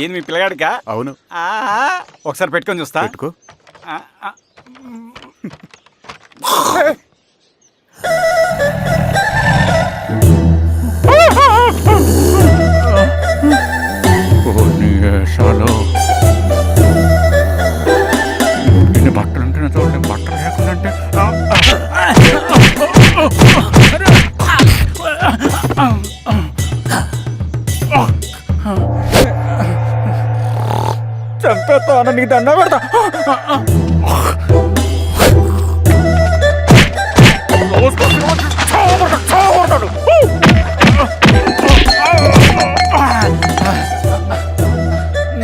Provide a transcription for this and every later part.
ఏంది మీ పిల్లగాడికా? అవును. ఒకసారి పెట్టుకొని చూస్తా. పెట్టుకో. ఇన్ని బట్టలు ఉంటే చూడండి, బట్టలు లేకుంటే చంపేస్తాను, నీకు దండ పెడతా.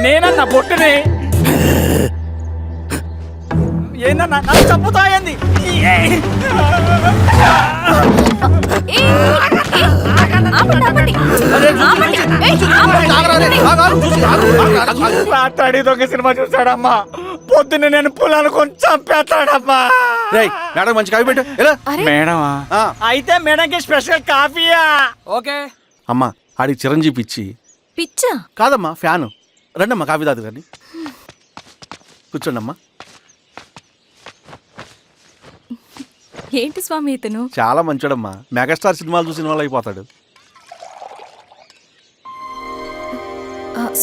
నేనన్నా బొట్టుని ఏందన్నా నన్ను చంపుతాయంది. మాట్లాడి దొంగ సినిమా చూసాడమ్మా. పొద్దున్న నేను పొలాన్ని కొంచెం చంపేస్తాడమ్మా. మేడం మంచి కాఫీ పెట్టు. మేడమా? అయితే మేడంకి స్పెషల్ కాఫీయా? ఓకే అమ్మా, ఆడికి చిరంజీవి పిచ్చి. పిచ్చా? కాదమ్మా, ఫ్యాను. రండమ్మా కాఫీ తాదు కానీ. కూర్చోండి అమ్మా. ఏంటి స్వామి ఇతను? చాలా మంచోడమ్మా. మెగాస్టార్ సినిమాలు చూసిన వాళ్ళు అయిపోతాడు.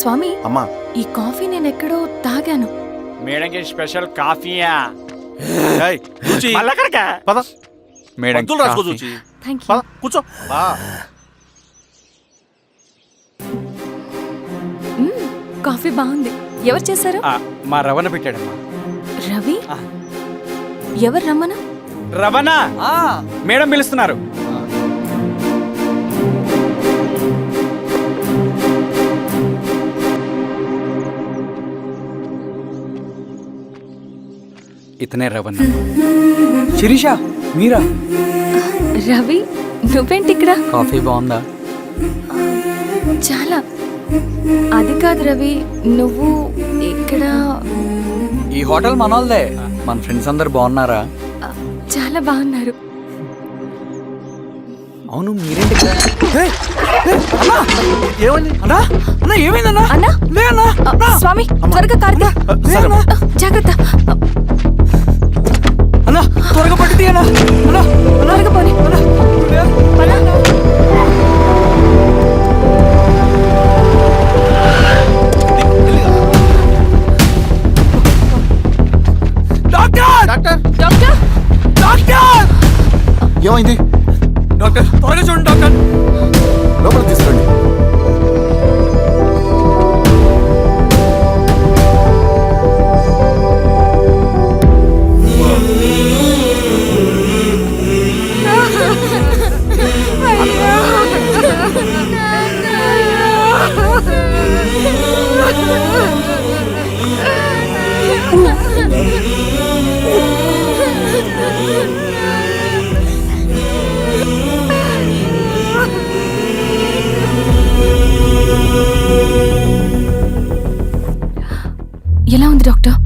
స్వామి అమ్మా, ఈ కాఫీ నేను ఎక్కడో తాగాను. మేడంకి స్పెషల్ కాఫీయా? మళ్ళక్కడికా? పద మేడం రాసుకో చూచి. Thank you. పద కూర్చో. కాఫీ బాగుంది. ఎవరు చేశారు? మా రవణ పెట్టాడమ్మా. రవి? ఎవరు రమ్మను? రవణ మేడం పిలుస్తున్నారు. ఇతనే రవణ. శిరీష మీరా? రవి నువ్వేంటి ఇక్కడ? కాఫీ బాగుందా? చాలా. అది కాదు రవి, నువ్వు ఇక్కడ. ఈ హోటల్ మనోల్దే. మన ఫ్రెండ్స్ అందరు బాగున్నారా? చాలా బాగున్నారు. అవును మీరేంటి ఇక్కడ? ఏమైంది అన్నా అన్నా ఏమైందన్నా? అన్నా లే అన్నా. స్వామి త్వరగా కారుతా. జాగ్రత్త అన్నా, త్వరగా పట్టు తీయనా. అన్నా త్వరగా పోనీ. డాక్టర్, డాక్టర్ డాక్టర్ ఏమైంది? డాక్టర్ త్వరగా చూడండి డాక్టర్. లోపలికి తీసుకురండి. ఎలా ఉంది డాక్టర్?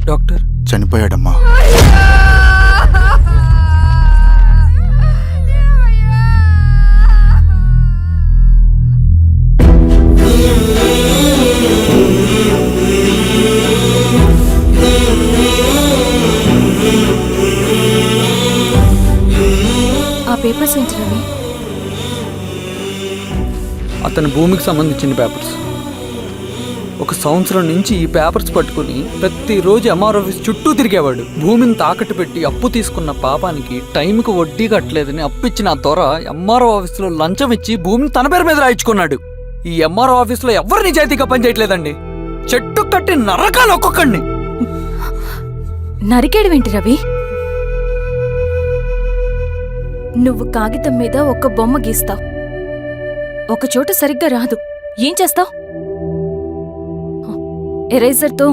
డాక్టర్ చనిపోయాడమ్మా. ఆ పేపర్స్ ఏంటి రవి? అతని భూమికి సంబంధించిన పేపర్స్. ఒక సంవత్సరం నుంచి ఈ పేపర్స్ పట్టుకుని ప్రతిరోజు ఎంఆర్ ఆఫీస్ చుట్టూ తిరిగేవాడు. భూమిని తాకట్టు పెట్టి అప్పు తీసుకున్న పాపానికి టైంకి వడ్డీ కట్టలేదని అప్పిచ్చిన ఆ దొర ఎంఆర్ఓ ఆఫీస్లో లంచం ఇచ్చి భూమిని తన పేరు మీద రాయించుకున్నాడు. ఈ ఎంఆర్ఓ ఆఫీస్లో ఎవరు నిజాయితీగా పనిచేయట్లేదండి. చెట్టు కట్టి నరకాలు ఒక్కొక్కడిని. నరికేయడమేంటి రవి? నువ్వు కాగితం మీద ఒక బొమ్మ గీస్తావు, ఒక చోట సరిగ్గా రాదు, ఏం చేస్తావు? ఎరేజర్తో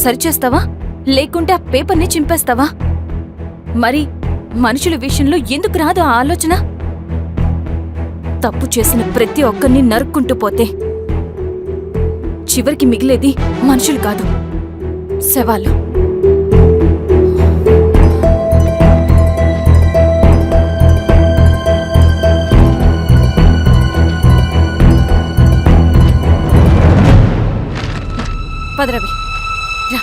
సరిచేస్తావా, లేకుంటే ఆ పేపర్ని చింపేస్తావా? మరి మనుషుల విషయంలో ఎందుకు రాదు ఆ ఆలోచన? తప్పు చేసిన ప్రతి ఒక్కరిని నరుక్కుంటూ పోతే చివరికి మిగిలేది మనుషులు కాదు, శవాలు. పదరవి రా.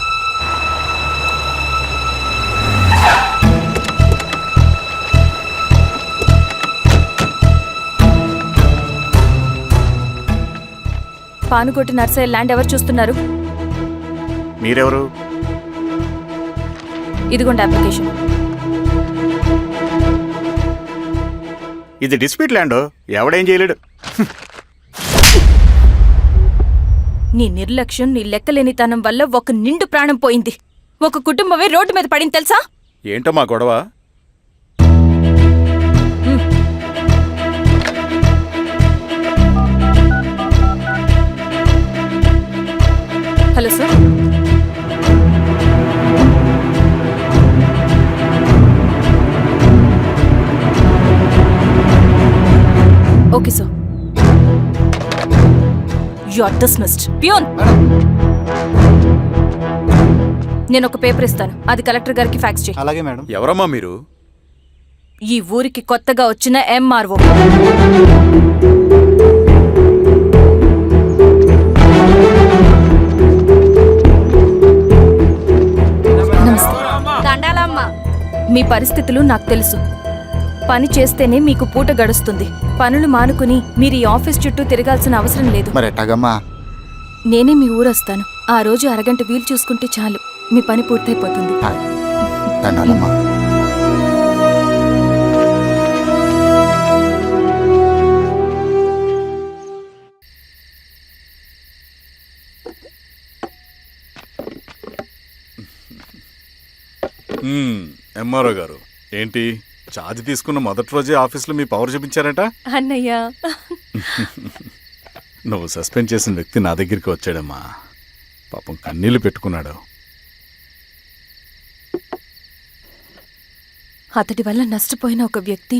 పానుకోటి నర్సయ్య ల్యాండ్ ఎవరు చూస్తున్నారు? మీరెవరు? ఇదిగోండి అప్లికేషన్. ఇది డిస్ప్యూట్ ల్యాండ్, ఎవడేం చేయలేడు. నీ నిర్లక్ష్యం, నీ లెక్కలేనితనం వల్ల ఒక నిండు ప్రాణం పోయింది. ఒక కుటుంబమే రోడ్డు మీద పడింది తెలుసా? ఏంటో మా గొడవ? Hello sir. Okay sir. You are dismissed. Peon, నేను ఒక పేపర్ ఇస్తాను, అది కలెక్టర్ గారికి ఫ్యాక్స్ చేయి. అలాగే మేడం. ఎవరమ్మా మీరు? ఈ ఊరికి కొత్తగా వచ్చిన ఎంఆర్ఓ. మీ పరిస్థితులు నాకు తెలుసు. పని చేస్తేనే మీకు పూట గడుస్తుంది. పనులు మానుకుని మీరు ఈ ఆఫీస్ చుట్టూ తిరగాల్సిన అవసరం లేదు. మరి ఎట్టాగమ్మా? నేనే మీ ఊరొస్తాను. ఆ రోజు అరగంట వీలు చూసుకుంటే చాలు, మీ పని పూర్తయిపోతుంది. దండాలమ్మా. ఎంఆర్ఓ గారు, ఏంటి ఛార్జ్ తీసుకున్న మొదటి రోజే ఆఫీస్లో మీ పవర్ చూపించారట? అన్నయ్య, నువ్వు సస్పెండ్ చేసిన వ్యక్తి నా దగ్గరికి వచ్చాడమ్మా. పాపం కన్నీళ్లు పెట్టుకున్నాడు. అతడి వల్ల నష్టపోయిన ఒక వ్యక్తి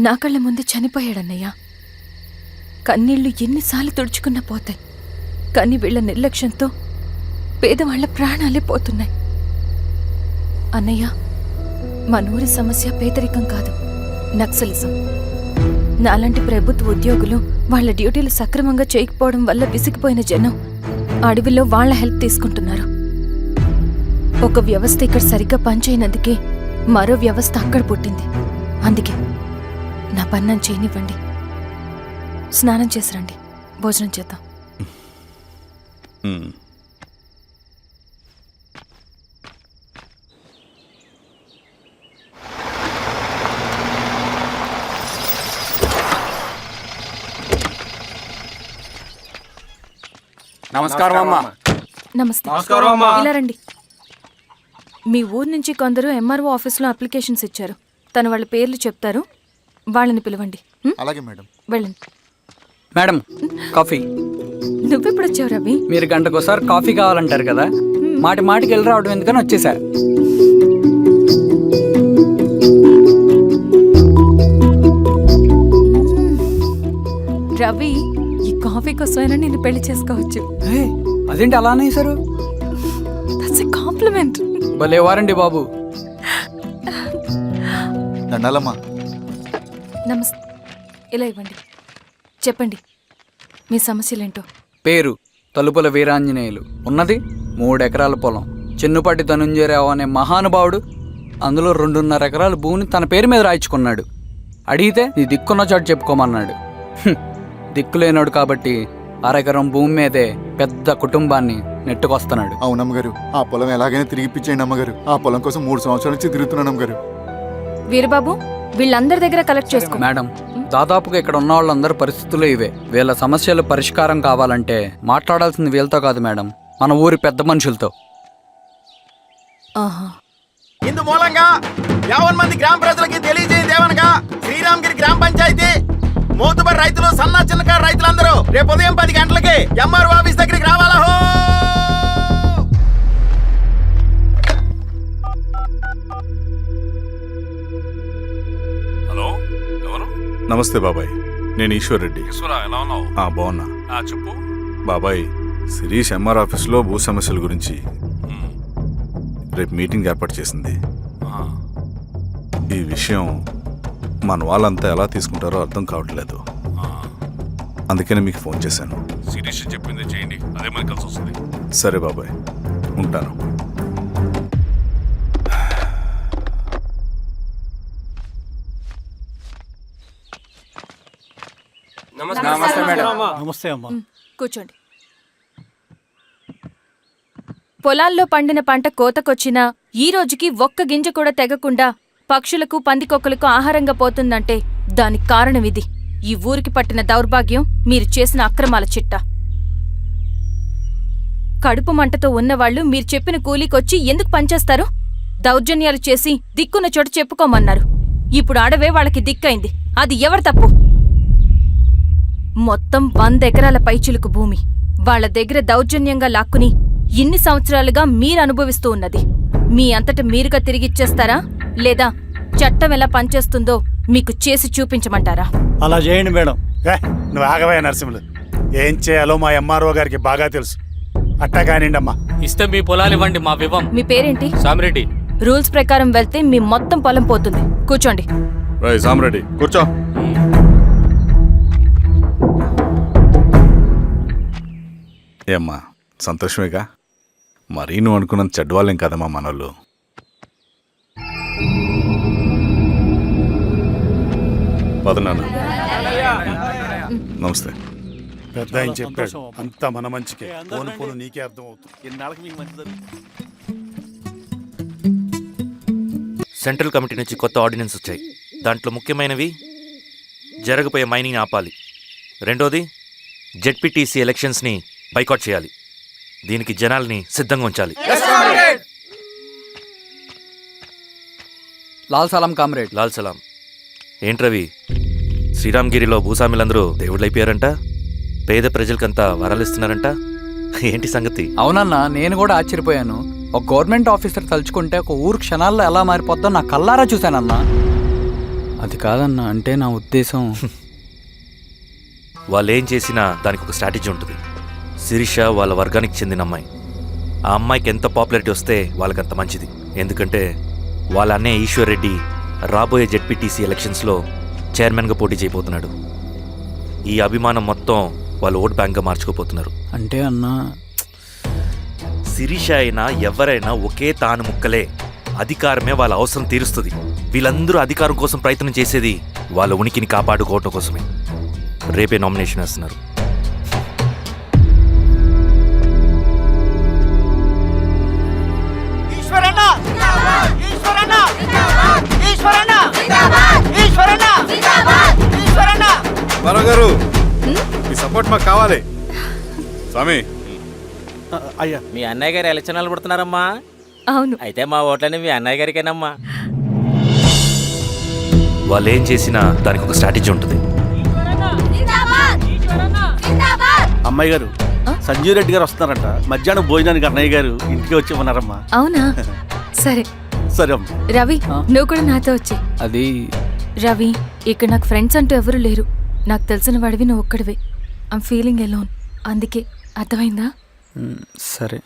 నా కళ్ళ ముందు చనిపోయాడన్నయ్య. కన్నీళ్లు ఎన్నిసార్లు తుడుచుకున్నా పోతాయి, కానీ వీళ్ల నిర్లక్ష్యంతో పేదవాళ్ల ప్రాణాలే పోతున్నాయి. అన్నయ్య, మా నూరి సమస్య పేదరికం కాదు, నక్సలిజం. నాలాంటి ప్రభుత్వ ఉద్యోగులు వాళ్ళ డ్యూటీలు సక్రమంగా చేయకపోవడం వల్ల విసిగిపోయిన జనం అడవిలో వాళ్ల హెల్ప్ తీసుకుంటున్నారు. ఒక వ్యవస్థ ఇక్కడ సరిగ్గా పనిచేయనందుకే మరో వ్యవస్థ అక్కడ పుట్టింది. అందుకే నా పన్నం చేయనివ్వండి. స్నానం చేసి రండి, భోజనం చేద్దాం. నమస్కారం అమ్మా. నమస్తే. ఇలా రండి. మీ ఊరు నుంచి కొందరు ఎంఆర్ఓ ఆఫీస్లో అప్లికేషన్స్ ఇచ్చారు. తను వాళ్ళ పేర్లు చెప్తారు, వాళ్ళని పిలవండి. అలాగే మేడం. వెళ్ళండి. Madam, coffee. నువ్వెప్పుడు వచ్చావు రవి? మీరు గంటకోసారి కాఫీ కావాలంటారు కదా, మాటి మాటికి వెళ్ళి రావడం ఎందుకని వచ్చేసా. రవి, ఈ కాఫీ కోసమైనా నేను పెళ్లి చేసుకోవచ్చు. అదేంటి అలా అనేసారు? That's a compliment. భలే వారండి బాబు. దండాలమ్మా. నమస్తే. ఇలా ఇవ్వండి. చెప్పండి మీ సమస్యలేంటో. పేరు తలుపుల వీరాంజనేయులు. ఉన్నది 3 ఎకరాల పొలం. చిన్నుపాటి ధనుంజయరావు అనే మహానుభావుడు అందులో 2.5 ఎకరాల భూమిని తన పేరు మీద రాయించుకున్నాడు. అడిగితే నీ దిక్కున్న చోటు చెప్పుకోమన్నాడు. దిక్కులేనాడు కాబట్టి 1/2 ఎకరం భూమి మీదే పెద్ద కుటుంబాన్ని నెట్టుకొస్తున్నాడు. అవునమ్మగారు, ఆ పొలం ఎలాగైనా తిరిగి ఇప్పించేయండి అమ్మగారు. ఆ పొలం కోసం 3 సంవత్సరాల నుంచి తిరుగుతున్నాను అమ్మగారు. వీరబాబు, వీళ్ళందరి దగ్గర కలెక్ట్ చేసుకో. మేడం, దాదాపుగా ఇక్కడ ఉన్న వాళ్ళందరి పరిస్థితులు ఇవే. వీళ్ళ సమస్యలు పరిష్కారం కావాలంటే మాట్లాడాల్సింది వీళ్ళతో కాదు మేడం, మన ఊరి పెద్ద మనుషులతో. ఇందు మూలంగా 50 మంది గ్రామ ప్రజలకి తెలియజేయదేవనగా శ్రీరామగిరి గ్రామ పంచాయతీ మోతుబడి రైతులు, సన్న చిన్నకారు రైతులందరూ రేపు ఉదయం 10 గంటలకి ఎంఆర్ఓ ఆఫీస్ దగ్గరికి రావాలా. హలో, ఎవరు? నమస్తే బాబాయ్, నేను ఈశ్వర్ రెడ్డి. ఎలా ఉన్నావు? బాగున్నా. చెప్పు బాబాయ్, శిరీష్ ఎంఆర్ ఆఫీస్లో భూ సమస్యల గురించి రేపు మీటింగ్ ఏర్పాటు చేసింది. ఈ విషయం మన వాళ్ళంతా ఎలా తీసుకుంటారో అర్థం కావట్లేదు. అందుకనే మీకు ఫోన్ చేశాను. శిరీష్ చెప్పింది చేయండి, అదే మనకి కలిసి వస్తుంది. సరే బాబాయ్, ఉంటాను. నమస్తే అమ్మా. కూర్చోండి. పొలాల్లో పండిన పంట కోతకొచ్చినా ఈ రోజుకి ఒక్క గింజ కూడా తెగకుండా పక్షులకు పందికొక్కలకు ఆహారంగా పోతుందంటే దానికి కారణం ఇది. ఈ ఊరికి పట్టిన దౌర్భాగ్యం మీరు చేసిన అక్రమాల చిట్టా. కడుపు మంటతో ఉన్నవాళ్లు మీరు చెప్పిన కూలీకొచ్చి ఎందుకు పనిచేస్తారు? దౌర్జన్యాలు చేసి దిక్కున్న చోట చెప్పుకోమన్నారు. ఇప్పుడు అడవే వాళ్ళకి దిక్కైంది. అది ఎవరి తప్పు? మొత్తం 100 ఎకరాల పైచిలుకు భూమి వాళ్ల దగ్గర దౌర్జన్యంగా లాక్కుని ఇన్ని సంవత్సరాలుగా మీరు అనుభవిస్తూ ఉన్నది. మీ అంతట మీరుగా తిరిగిచ్చేస్తారా, లేదా చట్టం ఎలా పనిచేస్తుందో మీకు చేసి చూపించమంటారా? అలా చేయండి మేడం. నువ్వు ఆగవయ్య నరసింహులు. ఏం చేయాలో మా ఎంఆర్ఓ గారికి బాగా తెలుసు. అట్టా కానిండమ్మా. ఇస్తే మీ పొలాలు ఇవ్వండి, మా వివం. మీ పేరేంటి? సామిరెడ్డి. రూల్స్ ప్రకారం వెళ్తే మీ మొత్తం పొలం పోతుంది. కూర్చోండి. రై సామ్రెడ్డి, కూర్చో. ఏమ్మా, సంతోషమేగా? మరీ నువ్వు అనుకున్నంత చెడ్డవాళ్ళేం కదమ్మా మనోళ్ళు. పదనాన్న. నమస్తే. పెద్ద ఆయన చెప్పాడు, అంతా మన మంచికే. పోను పోను నీకే అర్థం అవుతుంది. ఎన్నాళ్ళకి మీకు మంచి జరుగుతుంది. సెంట్రల్ కమిటీ నుంచి కొత్త ఆర్డినెన్స్ వచ్చాయి. దాంట్లో ముఖ్యమైనవి జరగబోయే మైనింగ్ ఆపాలి, రెండోది జెడ్పీటీసీ ఎలక్షన్స్ని బైకాట్ చేయాలి, దీనికి జనాల్ని సిద్ధంగా ఉంచాలి. లాల్ సలాం కామ్రేడ్. లాల్ సలాం. ఏంట్రవి, శ్రీరామ్గిరిలో భూస్వాములందరూ దేవుళ్ళైపోయారంట, పేద ప్రజలకంతా వరాలిస్తున్నారంట, ఏంటి సంగతి? అవునన్నా, నేను కూడా ఆశ్చర్యపోయాను. ఒక గవర్నమెంట్ ఆఫీసర్ తలుచుకుంటే ఒక ఊరు క్షణాల్లో ఎలా మారిపోద్దో నా కల్లారా చూశానన్నా. అది కాదన్నా, అంటే నా ఉద్దేశం వాళ్ళు ఏం చేసినా దానికి ఒక స్ట్రాటజీ ఉంటుంది. శిరీష వాళ్ళ వర్గానికి చెందిన అమ్మాయి. ఆ అమ్మాయికి ఎంత పాపులారిటీ వస్తే వాళ్ళకంత మంచిది. ఎందుకంటే వాళ్ళ అన్నయ్య ఈశ్వర్ రెడ్డి రాబోయే జెడ్పీటీసీ ఎలక్షన్స్లో చైర్మన్గా పోటీ చేయబోతున్నాడు. ఈ అభిమానం మొత్తం వాళ్ళు ఓట్ బ్యాంక్గా మార్చుకోపోతున్నారు. అంటే అన్నా, శిరీష అయినా ఎవరైనా ఒకే తాను ముక్కలే. అధికారమే వాళ్ళ అవసరం తీరుస్తుంది. వీళ్ళందరూ అధికారం కోసం ప్రయత్నం చేసేది వాళ్ళ ఉనికిని కాపాడుకోవటం కోసమే. రేపే నామినేషన్ వేస్తున్నారు. గారు, మీ సపోర్ట్ మాకు కావాలి. స్వామి, అయ్యా, మీ అన్నయ్య గారు ఎలక్షన్ నిలబడుతున్నారమ్మా. అవును. అయితే మా ఓట్లని మీ అన్నయ్య గారికేనమ్మా. వాళ్ళు ఏం చేసినా దానికి ఒక స్ట్రాటజీ ఉంటుంది. అమ్మాయి గారు, సంజీవ్ రెడ్డి గారు వస్తున్నారంట. మధ్యాహ్నం భోజనానికి అన్నయ్య గారు ఇంటికి వచ్చి ఉన్నారమ్మా. అవునా? సరే సరే అమ్మా. రవి, నువ్వు కూడా నాతో వచ్చే. అది రవి, ఇక్కడ నాకు ఫ్రెండ్స్ అంటూ ఎవరు లేరు. నాకు తెలిసిన వాడివి నువ్వు ఒక్కడివే. I'm feeling alone. అందుకే, అర్థమైందా? సరే.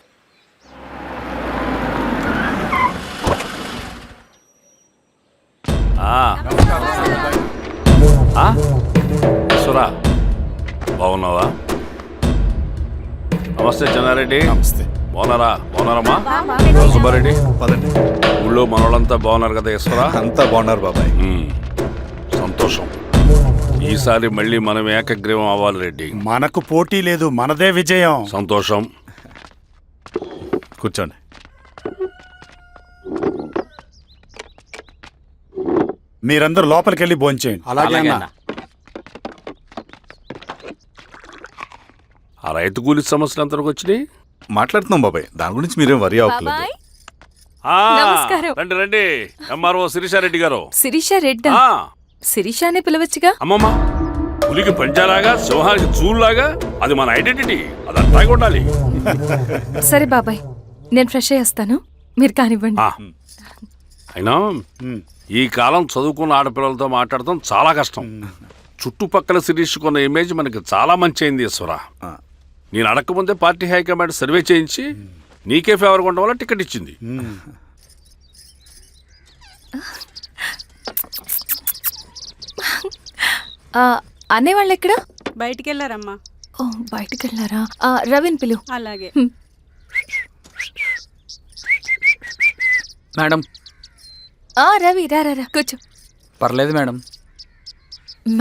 సురా, బాగున్నావా? నమస్తే చెన్నారెడ్డి. నమస్తే. బాగున్నారమ్మా? సుబ్బారెడ్డి, పదండి. ఊళ్ళో మనోళ్ళంతా బాగున్నారు కదా ఈశ్వరా? అంతా బాగున్నారు బాబాయ్. సంతోషం. ఈసారి మళ్ళీ మనం ఏకగ్రీవం అవ్వాలి రెడ్డి. మనకు పోటీ లేదు, మనదే విజయం. సంతోషం. కూర్చోండి. మీరందరూ లోపలికి వెళ్ళి భోంచేయండి. అలాగే అన్న. ఆ రైతు కూలి సమస్యలు ఎంతవరకు వచ్చినాయి? మాట్లాడుతున్నాం బాబాయ్, దాని గురించి మీరేం వరి అవ్వట్లేదు. బాబాయ్, ఆ, నమస్కారం. రండి రండి. ఎంఆర్ఓ శిరీషారెడ్డి గారు. శిరీష రెడ్డా? ఆ, శిరీష అనే పిలవచ్చుగా. అమ్మమ్మ, పులికి పంచాలాగా సింహానికి చూలాగా అది మన ఐడెంటిటీ, అది అట్లా ఉండాలి. సరే బాబాయ్, నేను ఫ్రెష్ అయ్యేస్తాను, మీరు కానివ్వండి. ఆ, అయినా ఈ కాలం చదువుకున్న ఆడపిల్లలతో మాట్లాడటం చాలా కష్టం. చుట్టుపక్కల శిరీషుకున్న ఇమేజ్ మనకి చాలా మంచి అయింది ఈశ్వరా. నేను అడగకముందే పార్టీ హైకమాండ్ సర్వే చేయించి నీకే ఫేవర్గా ఉండడం వల్ల టికెట్ ఇచ్చింది. అనేవాళ్ళు ఎక్కడ? బయటికి వెళ్ళారమ్మా. ఓ బయటికి వెళ్ళారా? రవిని పిలు. అలాగే. మేడం. రవి రా రా రా, కూర్చో. పర్లేదు మేడం.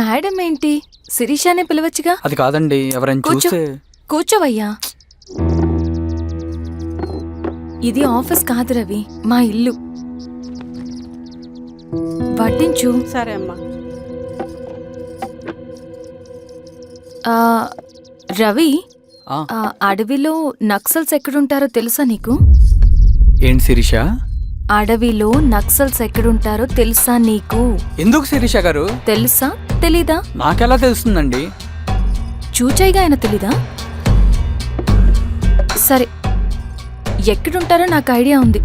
మేడం ఏంటి, శిరీషానే పిలవచ్చుగా. అది కాదండి, ఎవరైనా కూర్చో. చూస్తే. కూర్చోవయ్యా. ఇది ఆఫీస్ కాదు రవి, మా ఇల్లు. పట్టించు. సరే అమ్మా. రవి, అడవిలో నక్సల్స్ ఎక్కడుంటారో తెలుసా నీకు? ఏంటి శిరీష? అడవిలో నక్సల్స్ ఎక్కడుంటారో తెలుసా నీకు? ఎందుకు శిరీష గారు? తెలుసా తెలీదా? నాకెలా తెలుస్తుందండి? చూచాయిగా ఆయన తెలీదా? సరే, ఎక్కడుంటారో నాకు ఐడియా ఉంది.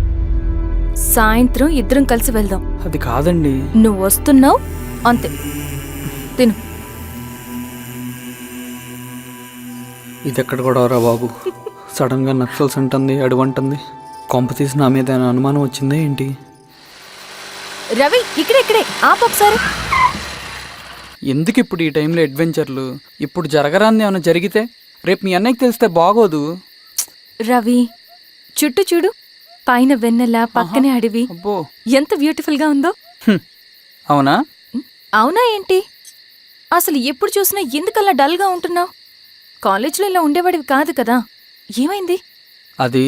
సాయంత్రం ఇద్దరం కలిసి వెళ్దాం. అది కాదండి. నువ్వు వస్తున్నావు అంతే, తిను. ఇదెక్కడ కూడా రా బాబు, సడన్ గా నక్సల్స్ అంటుంది, అడువంటుంది. కొంప తీసి నా మీద ఏమైనా అనుమానం వచ్చిందే ఏంటి? రవి ఇక్కడే ఆపొకసారి. ఎందుకు ఇప్పుడు ఈ టైంలో అడ్వెంచర్లు? ఇప్పుడు జరగరాంది ఏమైనా జరిగితే రేపు మీ అన్నయ్యకి తెలిస్తే బాగోదు. రవి చుట్టూ చూడు, పైన వెన్నెల, పక్కనే అడవి. అబ్బో, ఎంత బ్యూటిఫుల్ గా ఉందో. అవునా? అవునా ఏంటి? అసలు ఎప్పుడు చూసినా ఎందుకలా డల్ గా ఉంటున్నావు? కాలేజీలో ఇలా ఉండేవాడివి కాదు కదా, ఏమైంది? అది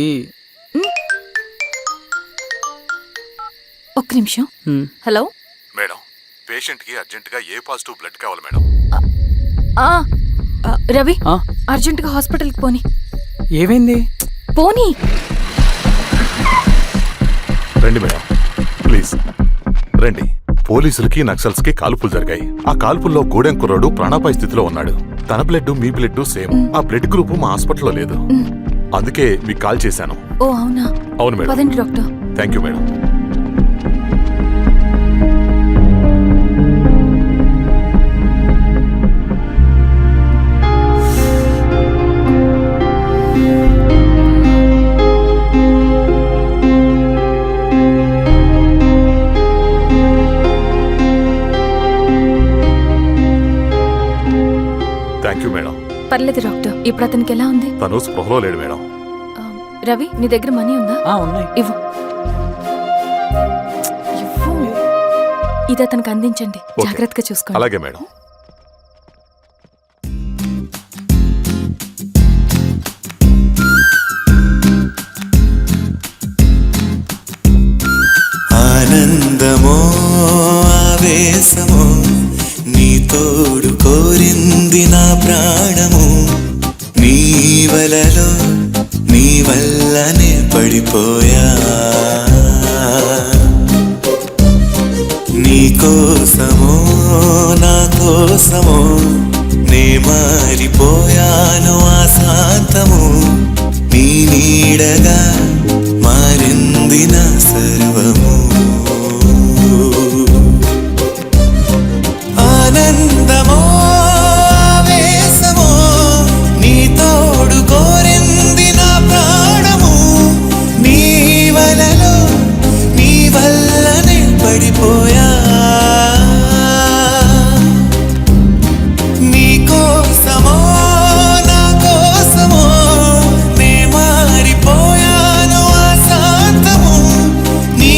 ఒక్క నిమిషం. హలో మేడం, పేషెంట్కి అర్జెంటుగా ఏ పాజిటివ్ బ్లడ్ కావాలి మేడం. రవి, అర్జెంటుగా హాస్పిటల్కి పోనీ. ఏమైంది? పోనీ. రండి మేడం, ప్లీజ్ రండి. పోలీసులకి నక్సల్స్కి కాల్పులు జరిగాయి. ఆ కాల్పుల్లో గూడెం కుర్రాడు ప్రాణాపాయ స్థితిలో ఉన్నాడు. తన బ్లడ్ మీ బ్లడ్ సేమ్. ఆ బ్లడ్ గ్రూప్ మా హాస్పిటల్లో లేదు, అందుకే మీకు కాల్ చేశాను. ఓ అవునా? అవును మేడం. పదండి doctor. Thank you madam. Thank you madam. పర్లేదు డాక్టర్, ఇప్పుడు అతనికి ఎలా ఉంది? తను స్పృహలో లేడు మేడం. రవి, నీ దగ్గర మనీ ఉందా? ఉన్నాయి. ఇవ్వు. ఇది అతనికి అందించండి, జాగ్రత్తగా చూసుకోండి. అలాగే మేడం. ఆనందమో ఆవేశమో నీ తోడు కోరింది నా ప్రాణము. నీ వలలో నీ వల్లనే పడిపోయా. నీ కోసమో నా కోసమో నే మారిపోయాను ఆశాంతము. నీ నీడగా మారింది నా సర్వము. ఆనందమో ఆవేశమో నీ తోడు కోరింది నా ప్రాణము. నీ వలలో నీ వల్లనే పడిపోయా. నీ కోసమో నా కోసమో నే మారిపోయాను ఆశాంతము. నీ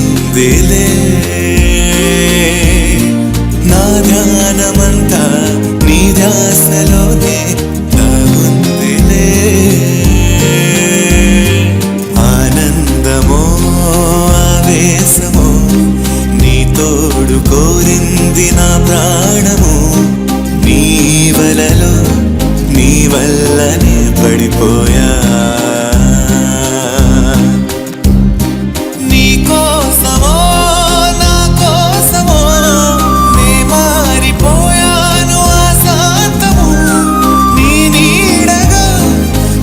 ఉందిలే నా ధ్యానమంతా నీ ధ్యాసలోనే దాగుందిలే ఆనందమో ఆవేశమో నీ తోడు కోరింది నా ప్రాణము నీ వలలో నీ వల్లనే పడిపోయా నీ కోసమో నా కోసమో నే మారిపోయాను ఆశాంతము నీ నీడగా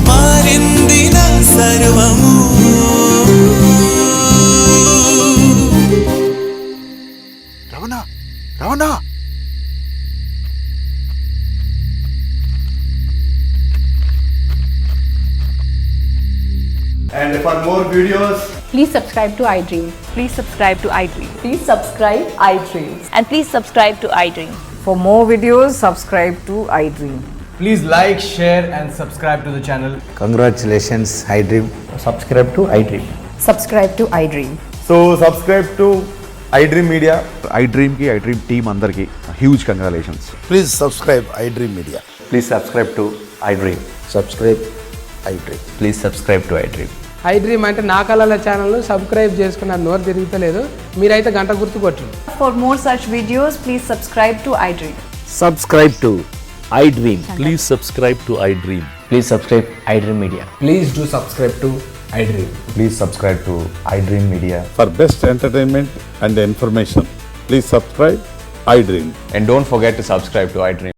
మారింది నా సర్వము రవణ రవణ And for more videos, Please subscribe to iDream. Please subscribe to iDream. Please subscribe iDream. And please subscribe to iDream. For more videos, subscribe to iDream. please like, share, and subscribe to the channel. Congratulations iDream. Subscribe to iDream. Subscribe to iDream. So subscribe to iDream Media. iDream కి iDream team అందరికి huge congratulations. Please subscribe iDream media. Please subscribe to iDream. Subscribe iDream. Please subscribe to iDream. iDream అంటే నా కళల channel subscribe చేసుకున్న నోరు తిరుగుతలేదు, మీరైతే గంట గుర్తు కొట్టండి. For more such videos, please subscribe to iDream. Subscribe to iDream. Please subscribe to iDream. Please subscribe iDream media. Please do subscribe to iDream. Please subscribe to iDream media. For best entertainment and information please subscribe iDream. And don't forget to subscribe to iDream.